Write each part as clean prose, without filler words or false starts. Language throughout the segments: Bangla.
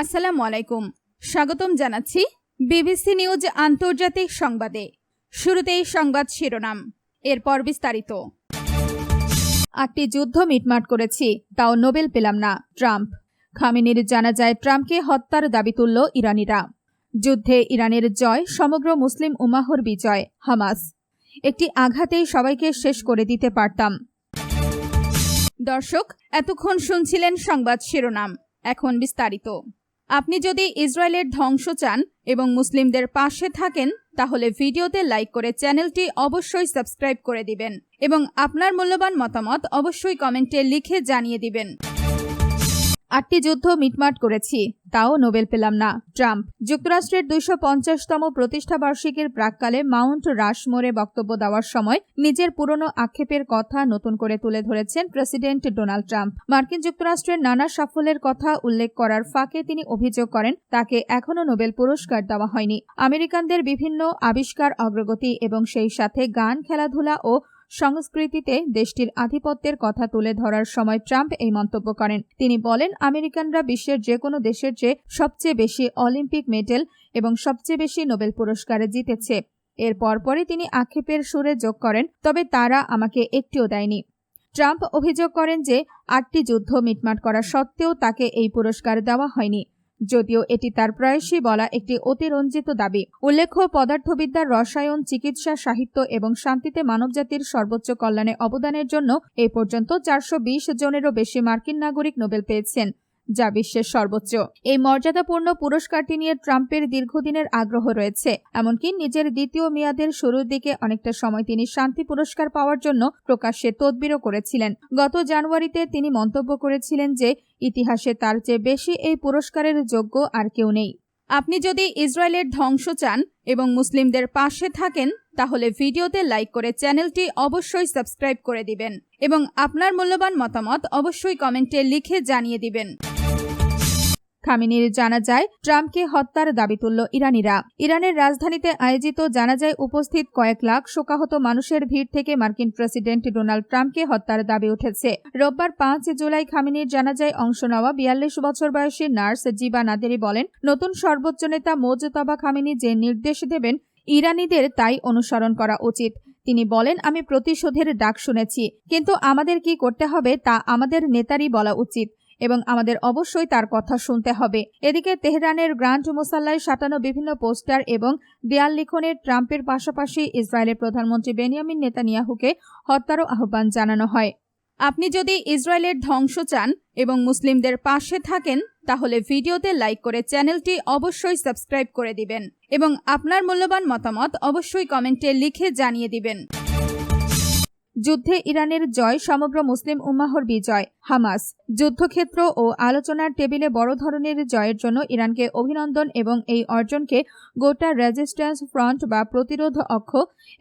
আসসালামু আলাইকুম। স্বাগতম জানাচ্ছি বিবিসি নিউজ আন্তর্জাতিক সংবাদে। শুরুতেই সংবাদ শিরোনাম, এরপর বিস্তারিত। 8টি যুদ্ধ মিটমাট করেছি, তাও নোবেল পেলাম না, ট্রাম্প। খামেনির জানাজায় ট্রাম্পকে হত্যার দাবি তুলল ইরানিরা। যুদ্ধে ইরানের জয়, সমগ্র মুসলিম উম্মাহর বিজয়, হামাস। একটি আঘাতেই সবাইকে শেষ করে দিতে পারতাম। দর্শক, এতক্ষণ শুনছিলেন সংবাদ শিরোনাম, এখন বিস্তারিত। আপনি যদি ইসরায়েলের ধ্বংস চান এবং মুসলিমদের পাশে থাকেন, তাহলে ভিডিওতে লাইক করে চ্যানেলটি অবশ্যই সাবস্ক্রাইব করে দিবেন এবং আপনার মূল্যবান মতামত অবশ্যই কমেন্টে লিখে জানিয়ে দিবেন। 8টি যুদ্ধ মিটমাট করেছি, তাও নোবেল পেলাম না, ট্রাম্প। যুক্তরাষ্ট্রের 250তম প্রতিষ্ঠাবার্ষিকীর প্রাক্কালে মাউন্ট রাশমোরে বক্তব্য দেওয়ার সময় নিজের পুরনো আক্ষেপের কথা নতুন করে তুলে ধরেছেন প্রেসিডেন্ট ডোনাল্ড ট্রাম্প। মার্কিন যুক্তরাষ্ট্রের নানা সাফল্যের কথা উল্লেখ করার ফাঁকে তিনি অভিযোগ করেন তাকে এখনও নোবেল পুরস্কার দেওয়া হয়নি। আমেরিকানদের বিভিন্ন আবিষ্কার, অগ্রগতি এবং সেই সাথে গান, খেলাধুলা ও সংস্কৃতিতে দেশটির আধিপত্যের কথা তুলে ধরার সময় ট্রাম্প এই মন্তব্য করেন। তিনি বলেন, আমেরিকানরা বিশ্বের যে কোনো দেশের চেয়ে সবচেয়ে বেশি অলিম্পিক মেডেল এবং সবচেয়ে বেশি নোবেল পুরস্কার জিতেছে। এর পরপরই তিনি আক্ষেপের সুরে যোগ করেন, তবে তারা আমাকে একটিও দেয়নি। ট্রাম্প অভিযোগ করেন যে 8টি যুদ্ধ মিটমাট করা সত্ত্বেও তাকে এই পুরস্কার দেওয়া হয়নি, যদিও এটি তার প্রায়শই বলা একটি অতিরঞ্জিত দাবি। উল্লেখ্য, পদার্থবিদ্যা, রসায়ন, চিকিৎসা, সাহিত্য এবং শান্তিতে মানবজাতির সর্বোচ্চ কল্যাণে অবদানের জন্য এ পর্যন্ত 420 জনেরও বেশি মার্কিন নাগরিক নোবেল পেয়েছেন, যা বিশ্বের সর্বোচ্চ। এই মর্যাদাপূর্ণ পুরস্কারটি নিয়ে ট্রাম্পের দীর্ঘদিনের আগ্রহ রয়েছে। এমনকি নিজের দ্বিতীয় মেয়াদের শুরুর দিকে অনেকটা সময় তিনি শান্তি পুরস্কার পাওয়ার জন্য প্রকাশ্যে তদবিরও করেছিলেন। গত জানুয়ারিতে তিনি মন্তব্য করেছিলেন যে ইতিহাসে তার চেয়ে বেশি এই পুরস্কারের যোগ্য আর কেউ নেই। আপনি যদি ইসরায়েলের ধ্বংস চান এবং মুসলিমদের পাশে থাকেন, তাহলে ভিডিওতে লাইক করে চ্যানেলটি অবশ্যই সাবস্ক্রাইব করে দিবেন এবং আপনার মূল্যবান মতামত অবশ্যই কমেন্টে লিখে জানিয়ে দিবেন। খামেনির জানাজায় ট্রাম্পকে হত্যার দাবি তুলল ইরানিরা। ইরানের রাজধানীতে আয়োজিত জানাজায় উপস্থিত কয়েক লাখ শোকাহত মানুষের ভিড় থেকে মার্কিন প্রেসিডেন্ট ডোনাল্ড ট্রাম্পকে হত্যার দাবি উঠেছে। রোববার 5 জুলাই খামেনির জানাজায় অংশ নেওয়া 42 বছর বয়সী নার্স জিবা নাদেরি বলেন, নতুন সর্বোচ্চ নেতা মোজতবা খামেনি যে নির্দেশ দেবেন, ইরানিদের তাই অনুসরণ করা উচিত। তিনি বলেন, আমি প্রতিশোধের ডাক শুনেছি, কিন্তু আমাদের কি করতে হবে তা আমাদের নেতারই বলা উচিত এবং আমাদের অবশ্যই তার কথা শুনতে হবে। এদিকে তেহরানের গ্র্যান্ড মুসাল্লায় সাঁটানো বিভিন্ন পোস্টার এবং দেয়াল লিখনে ট্রাম্পের পাশাপাশি ইসরায়েলের প্রধানমন্ত্রী বেনিয়ামিন নেতানিয়াহুকে হত্যারও আহ্বান জানানো হয়। আপনি যদি ইসরায়েলের ধ্বংস চান এবং মুসলিমদের পাশে থাকেন, তাহলে ভিডিওতে লাইক করে চ্যানেলটি অবশ্যই সাবস্ক্রাইব করে দিবেন এবং আপনার মূল্যবান মতামত অবশ্যই কমেন্টে লিখে জানিয়ে দিবেন। যুদ্ধে ইরানের জয়, সমগ্র মুসলিম উম্মাহর বিজয়, হামাস। যুদ্ধক্ষেত্র ও আলোচনার টেবিলে বড় ধরনের জয়ের জন্য ইরানকে অভিনন্দন এবং এই অর্জনকে গোটা রেজিস্ট্যান্স ফ্রন্ট বা প্রতিরোধ অক্ষ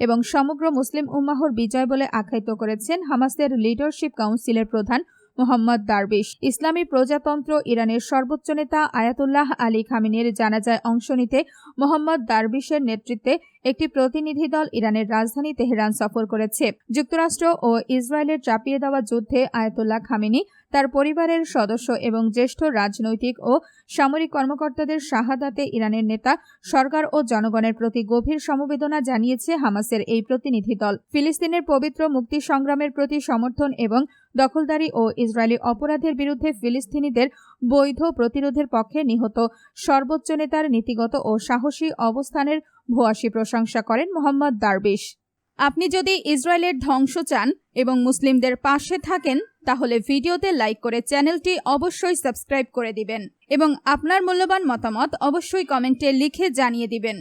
এবং সমগ্র মুসলিম উম্মাহর বিজয় বলে আখ্যায়িত করেছেন হামাসের লিডারশিপ কাউন্সিলের প্রধান মোহাম্মদ দারবিশ। ইসলামী প্রজাতন্ত্র ইরানের সর্বোচ্চ নেতা আয়াতুল্লাহ আলী খামেনির জানাজায় অংশ নিতে মোহাম্মদ দারবিশের নেতৃত্বে একটি প্রতিনিধি দল ইরানের রাজধানী তেহরান সফর করেছে। যুক্তরাষ্ট্র ও ইসরায়েলের চাপিয়ে দেওয়া যুদ্ধে আয়াতুল্লাহ খামেনি, তার পরিবারের সদস্য এবং জ্যেষ্ঠ রাজনৈতিক ও সামরিক কর্মকর্তাদের শাহাদাতে ইরানের নেতা, সরকার ও জনগণের প্রতি গভীর সমবেদনা জানিয়েছে হামাসের এই প্রতিনিধি দল। ফিলিস্তিনের পবিত্র মুক্তি সংগ্রামের প্রতি সমর্থন এবং দখলদারি ও ইসরায়েলি অপরাধের বিরুদ্ধে ফিলিস্তিনিদের বৈধ প্রতিরোধের পক্ষে নিহত সর্বোচ্চ নেতার নীতিগত ও সাহসী অবস্থানের ভূয়সী প্রশংসা করেন মোহাম্মদ দারবিশ। আপনি যদি ইসরায়েলের ধ্বংস চান এবং মুসলিমদের পাশে থাকেন, তাহলে ভিডিওতে লাইক করে চ্যানেলটি অবশ্যই সাবস্ক্রাইব করে দিবেন এবং আপনার মূল্যবান মতামত অবশ্যই কমেন্টে লিখে জানিয়ে দিবেন।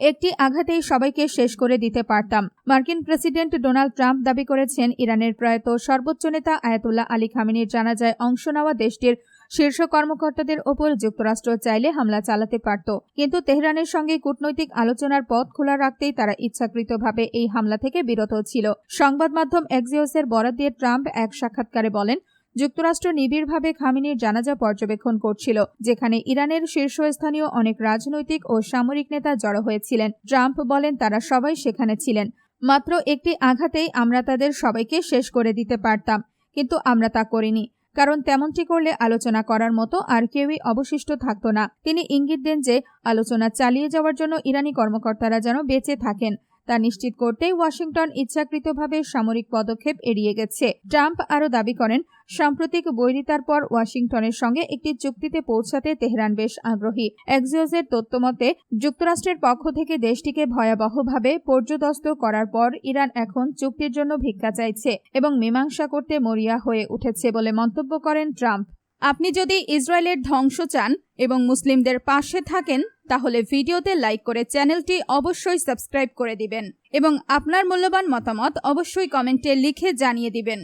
একটি আঘাতেই সবাইকে শেষ করে দিতে পারতাম। মার্কিন প্রেসিডেন্ট ডোনাল্ড ট্রাম্প দাবি করেছেন, ইরানের প্রয়াত সর্বোচ্চ নেতা আয়াতুল্লাহ আলী খামেনির জানাজায় অংশ নেওয়া দেশটির শীর্ষ কর্মকর্তাদের ওপর যুক্তরাষ্ট্র চাইলে হামলা চালাতে পারত, কিন্তু তেহরানের সঙ্গে কূটনৈতিক আলোচনার পথ খোলা রাখতেই তারা ইচ্ছাকৃতভাবে এই হামলা থেকে বিরত ছিল। সংবাদ মাধ্যম এক্সিওসের বরাত দিয়ে ট্রাম্প এক সাক্ষাৎকারে বলেন, যুক্তরাষ্ট্র নিবিড়ভাবে খামেনির জানাজা পর্যবেক্ষণ করছিল, যেখানে ইরানের শীর্ষস্থানীয় অনেক রাজনৈতিক ও সামরিক নেতা জড়ো হয়েছিলেন। ট্রাম্প বলেন, তারা সবাই সেখানে ছিলেন। মাত্র একটি আঘাতেই আমরা তাদের সবাইকে শেষ করে দিতে পারতাম, কিন্তু আমরা তা করিনি। কারণ তেমনটি করলে আলোচনা করার মতো আর কেউই অবশিষ্ট থাকতো না। তিনি ইঙ্গিত দেন যে আলোচনা চালিয়ে যাওয়ার জন্য ইরানি কর্মকর্তারা যেন বেঁচে থাকেন তা নিশ্চিত করতেই ওয়াশিংটন ইচ্ছাকৃতভাবে সামরিক পদক্ষেপ এড়িয়ে গেছে। ট্রাম্প আরও দাবি করেন, সাম্প্রতিক বৈরিতার পর ওয়াশিংটনের সঙ্গে একটি চুক্তিতে পৌঁছাতে তেহরান বেশ আগ্রহী। এক্সিওসের তথ্যমতে যুক্তরাষ্ট্রের পক্ষ থেকে দেশটিকে ভয়াবহভাবে পর্যদস্ত করার পর ইরান এখন চুক্তির জন্য ভিক্ষা চাইছে এবং মীমাংসা করতে মরিয়া হয়ে উঠেছে বলে মন্তব্য করেন ট্রাম্প। আপনি যদি ইসরায়েলের ধ্বংস চান এবং মুসলিমদের পাশে থাকেন তাহলে ভিডিওতে লাইক করে চ্যানেলটি অবশ্যই সাবস্ক্রাইব করে দিবেন এবং আপনার মূল্যবান মতামত অবশ্যই কমেন্টে লিখে জানিয়ে দিবেন।